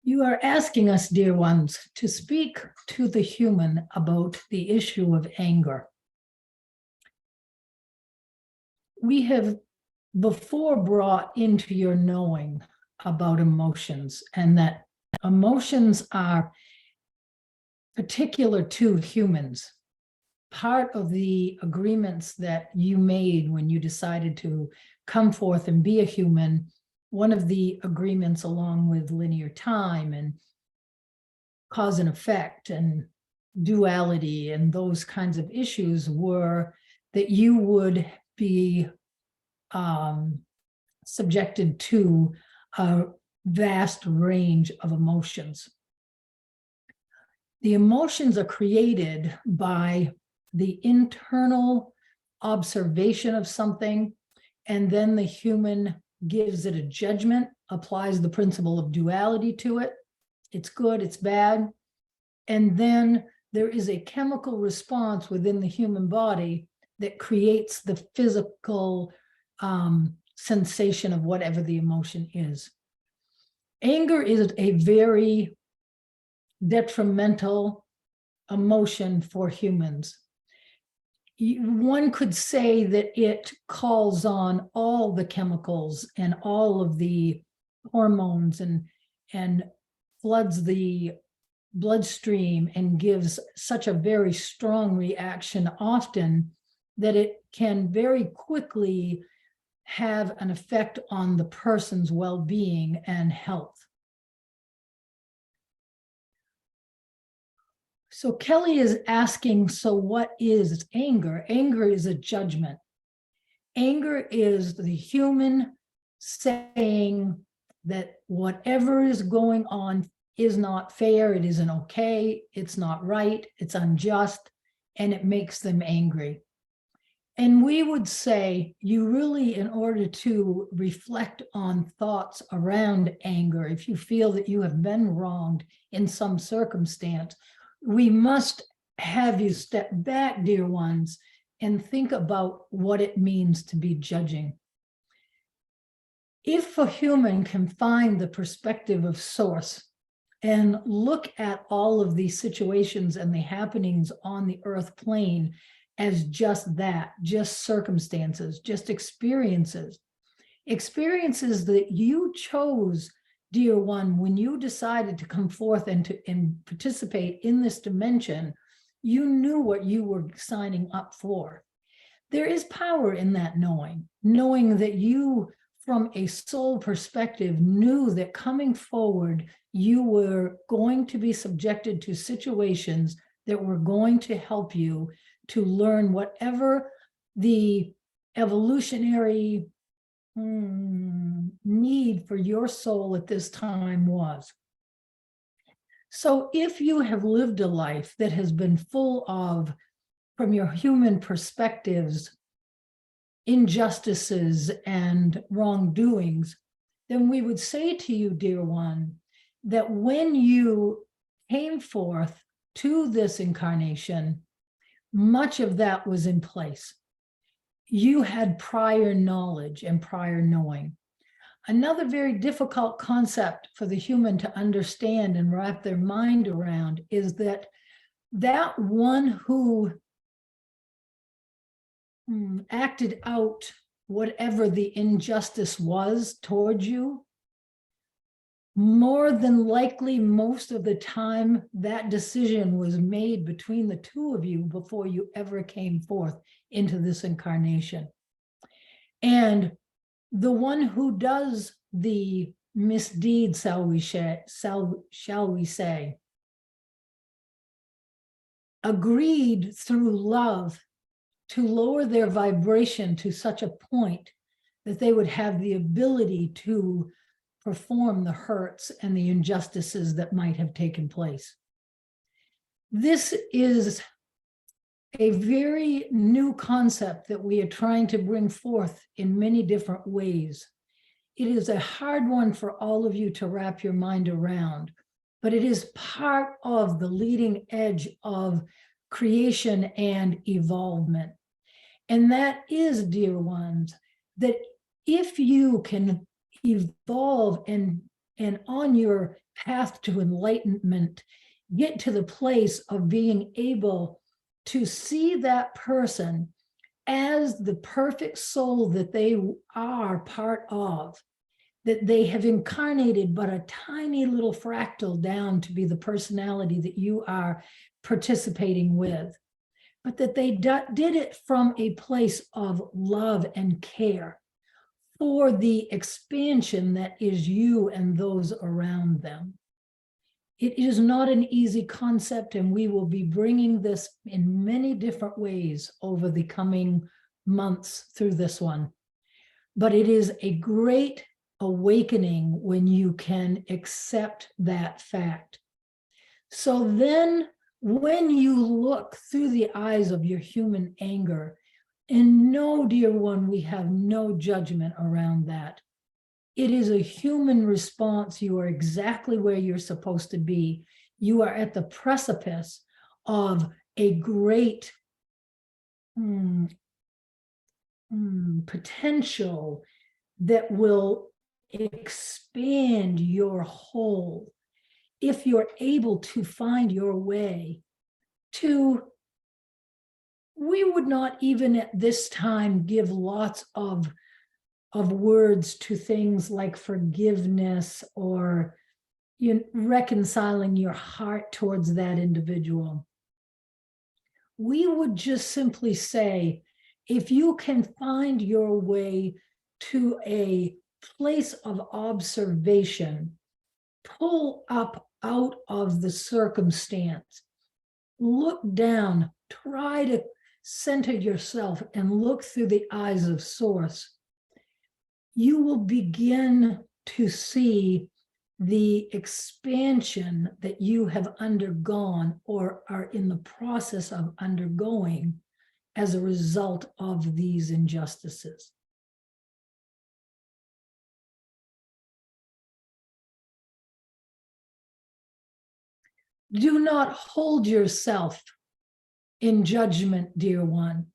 You are asking us, dear ones, to speak to the human about the issue of anger. We have before brought into your knowing about emotions, and that emotions are particular to humans. Part of the agreements that you made when you decided to come forth and be a human, one of the agreements, along with linear time and cause and effect and duality and those kinds of issues, were that you would be subjected to a vast range of emotions. The emotions are created by the internal observation of something, and then the human gives it a judgment, applies the principle of duality to it. It's good, it's bad. And then there is a chemical response within the human body that creates the physical sensation of whatever the emotion is. Anger is a very detrimental emotion for humans. One could say that it calls on all the chemicals and all of the hormones and floods the bloodstream and gives such a very strong reaction often that it can very quickly have an effect on the person's well-being and health. So Kelly is asking, so what is anger? Anger is a judgment. Anger is the human saying that whatever is going on is not fair, it isn't okay, it's not right, it's unjust, and it makes them angry. And we would say, you really, in order to reflect on thoughts around anger, if you feel that you have been wronged in some circumstance, we must have you step back, dear ones, and think about what it means to be judging. If a human can find the perspective of source and look at all of these situations and the happenings on the earth plane as just that, just circumstances, just experiences that you chose, dear one, when you decided to come forth and participate in this dimension, you knew what you were signing up for. There is power in that knowing that you, from a soul perspective, knew that coming forward, you were going to be subjected to situations that were going to help you to learn whatever the evolutionary need for your soul at this time was. So if you have lived a life that has been full of, from your human perspectives, injustices and wrongdoings, then we would say to you, dear one, that when you came forth to this incarnation, much of that was in place. You had prior knowledge and prior knowing. Another very difficult concept for the human to understand and wrap their mind around is that that one who acted out whatever the injustice was towards you, more than likely, most of the time, that decision was made between the two of you before you ever came forth into this incarnation. And the one who does the misdeed, shall we say, agreed through love to lower their vibration to such a point that they would have the ability to perform the hurts and the injustices that might have taken place. This is a very new concept that we are trying to bring forth in many different ways. It is a hard one for all of you to wrap your mind around, but it is part of the leading edge of creation and evolvement. And that is, dear ones, that if you can evolve and and on your path to enlightenment, get to the place of being able to see that person as the perfect soul that they are part of, that they have incarnated but a tiny little fractal down to be the personality that you are participating with, but that they did it from a place of love and care for the expansion that is you and those around them. It is not an easy concept, and we will be bringing this in many different ways over the coming months through this one. But it is a great awakening when you can accept that fact. So then when you look through the eyes of your human anger, and no, dear one, we have no judgment around that. It is a human response. You are exactly where you're supposed to be. You are at the precipice of a great potential that will expand your whole if you're able to find your way to. We would not even at this time give lots of words to things like forgiveness or reconciling your heart towards that individual. We would just simply say, if you can find your way to a place of observation, pull up out of the circumstance, look down, try to center yourself and look through the eyes of Source, you will begin to see the expansion that you have undergone or are in the process of undergoing as a result of these injustices. Do not hold yourself in judgment, dear one.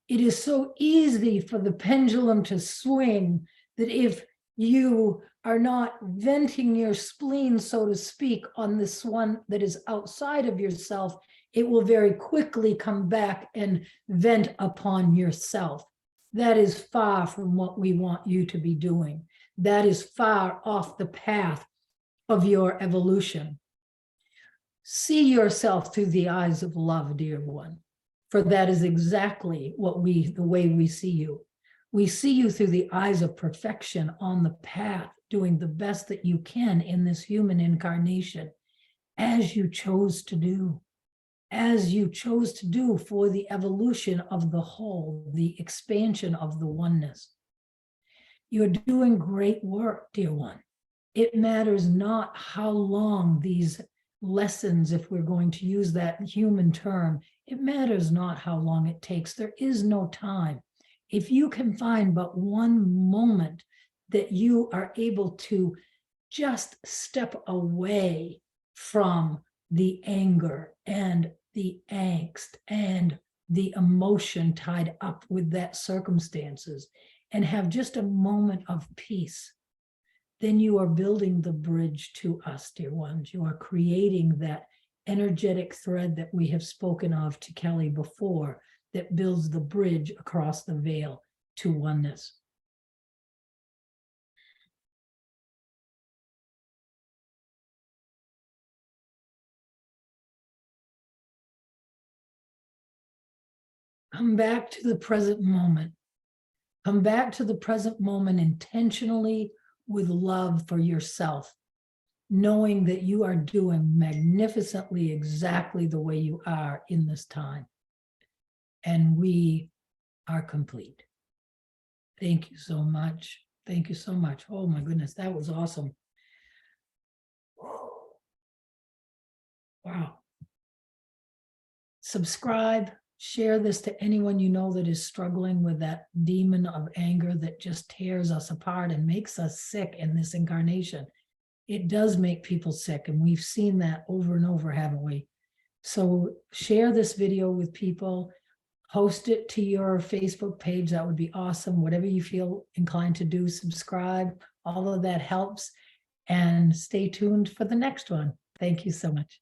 It is so easy for the pendulum to swing that if you are not venting your spleen, so to speak, on this one that is outside of yourself, it will very quickly come back and vent upon yourself. That is far from what we want you to be doing. That is far off the path of your evolution. See yourself through the eyes of love, dear one, for that is exactly the way we see you. We see you through the eyes of perfection on the path, doing the best that you can in this human incarnation, as you chose to do, for the evolution of the whole, the expansion of the oneness. You're doing great work, dear one. It matters not how long these lessons, if we're going to use that human term, it matters not how long it takes. There is no time. If you can find but one moment that you are able to just step away from the anger and the angst and the emotion tied up with that circumstances and have just a moment of peace, then you are building the bridge to us, dear ones. You are creating that energetic thread that we have spoken of to Kelly before, that builds the bridge across the veil to oneness. Come back to the present moment. Come back to the present moment intentionally with love for yourself, knowing that you are doing magnificently exactly the way you are in this time. And we are complete. Thank you so much. Thank you so much. Oh my goodness, that was awesome. Wow. Subscribe, share this to anyone you know that is struggling with that demon of anger that just tears us apart and makes us sick in this incarnation. It does make people sick, and we've seen that over and over, haven't we? So share this video with people, post it to your Facebook page. That would be awesome. Whatever you feel inclined to do, subscribe. All of that helps. and stay tuned for the next one. Thank you so much.